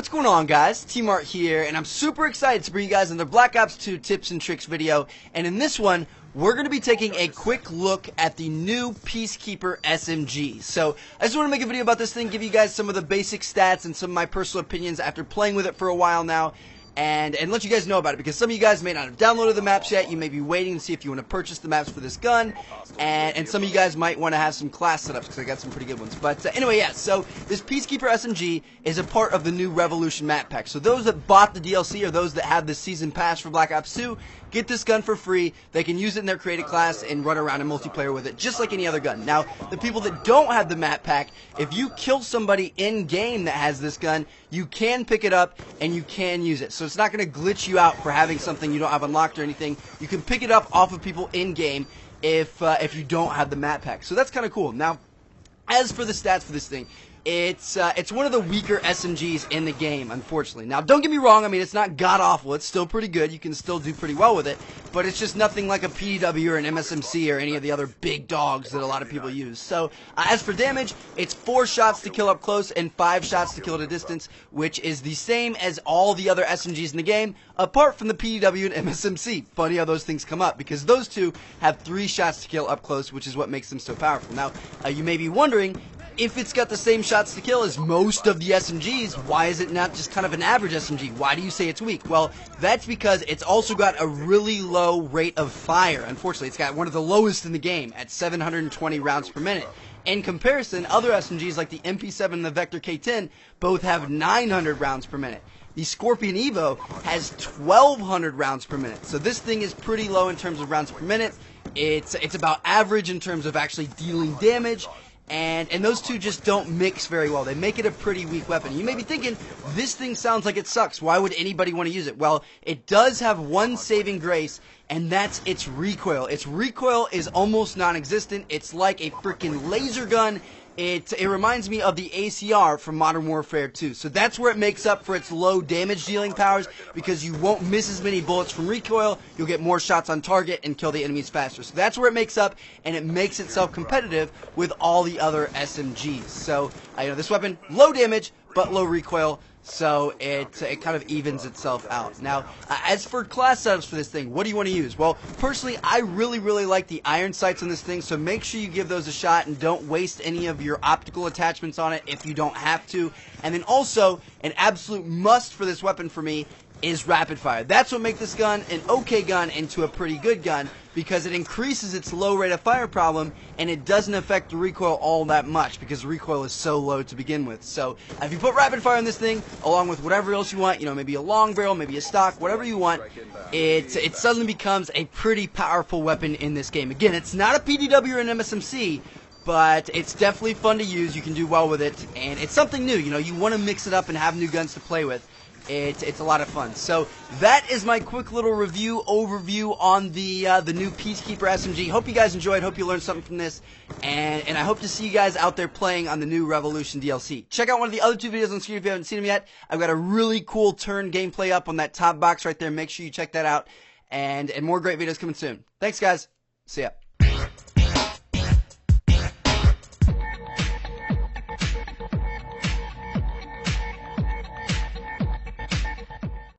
What's going on, guys? T-Mart here, and I'm super excited to bring you guys another Black Ops 2 tips and tricks video. And in this one, we're going to be taking a quick look at the new Peacekeeper SMG. So, I just want to make a video about this thing, give you guys some of the basic stats and some of my personal opinions after playing with it for a while now. And let you guys know about it, because some of you guys may not have downloaded the maps yet. You may be waiting to see if you want to purchase the maps for this gun, and some of you guys might want to have some class setups, because I got some pretty good ones. But anyway, yeah, so this Peacekeeper SMG is a part of the new Revolution map pack. So those that bought the DLC, or those that have the season pass for Black Ops 2, get this gun for free. They can use it in their creative class and run around in multiplayer with it, just like any other gun. Now, the people that don't have the map pack, if you kill somebody in-game that has this gun, you can pick it up and you can use it. So it's not going to glitch you out for having something you don't have unlocked or anything. You can pick it up off of people in-game if you don't have the map pack. So that's kind of cool. Now, as for the stats for this thing, it's one of the weaker SMGs in the game, unfortunately. Now, don't get me wrong, I mean, it's not god-awful. It's still pretty good. You can still do pretty well with it, but it's just nothing like a PDW or an MSMC or any of the other big dogs that a lot of people use. So, as for damage, it's 4 shots to kill up close and 5 shots to kill at a distance, which is the same as all the other SMGs in the game, apart from the PDW and MSMC. Funny how those things come up, because those two have 3 shots to kill up close, which is what makes them so powerful. Now, you may be wondering, if it's got the same shots to kill as most of the SMGs, why is it not just kind of an average SMG? Why do you say it's weak? Well, that's because it's also got a really low rate of fire. Unfortunately, it's got one of the lowest in the game at 720 rounds per minute. In comparison, other SMGs like the MP7 and the Vector K10 both have 900 rounds per minute. The Scorpion Evo has 1200 rounds per minute. So this thing is pretty low in terms of rounds per minute. It's about average in terms of actually dealing damage. And those two just don't mix very well. They make it a pretty weak weapon. You may be thinking, this thing sounds like it sucks. Why would anybody want to use it? Well, it does have one saving grace, and that's its recoil. Its recoil is almost non-existent. It's like a freaking laser gun. It reminds me of the ACR from Modern Warfare 2. So that's where it makes up for its low damage dealing powers, because you won't miss as many bullets from recoil. You'll get more shots on target and kill the enemies faster. So that's where it makes up, and it makes itself competitive with all the other SMGs. So, this weapon, low damage, but low recoil. So it kind of evens itself out. Now, as for class setups for this thing, what do you want to use? Well, personally, I really like the iron sights on this thing, so make sure you give those a shot and don't waste any of your optical attachments on it if you don't have to. And then also, an absolute must for this weapon for me is rapid fire. That's what makes this gun an okay gun into a pretty good gun, because it increases its low rate of fire problem, and it doesn't affect the recoil all that much, because the recoil is so low to begin with. So if you put rapid fire on this thing, along with whatever else you want, maybe a long barrel, maybe a stock, whatever you want, it suddenly becomes a pretty powerful weapon in this game. Again, it's not a PDW or an MSMC, but it's definitely fun to use. You can do well with it, and it's something new. You want to mix it up and have new guns to play with. It's a lot of fun. So that is my quick little overview on the new Peacekeeper SMG. Hope you guys enjoyed. Hope you learned something from this, and I hope to see you guys out there playing on the new Revolution DLC. Check out one of the other 2 videos on the screen if you haven't seen them yet. I've got a really cool turn gameplay up on that top box right there. Make sure you check that out, and more great videos coming soon. Thanks, guys. See ya.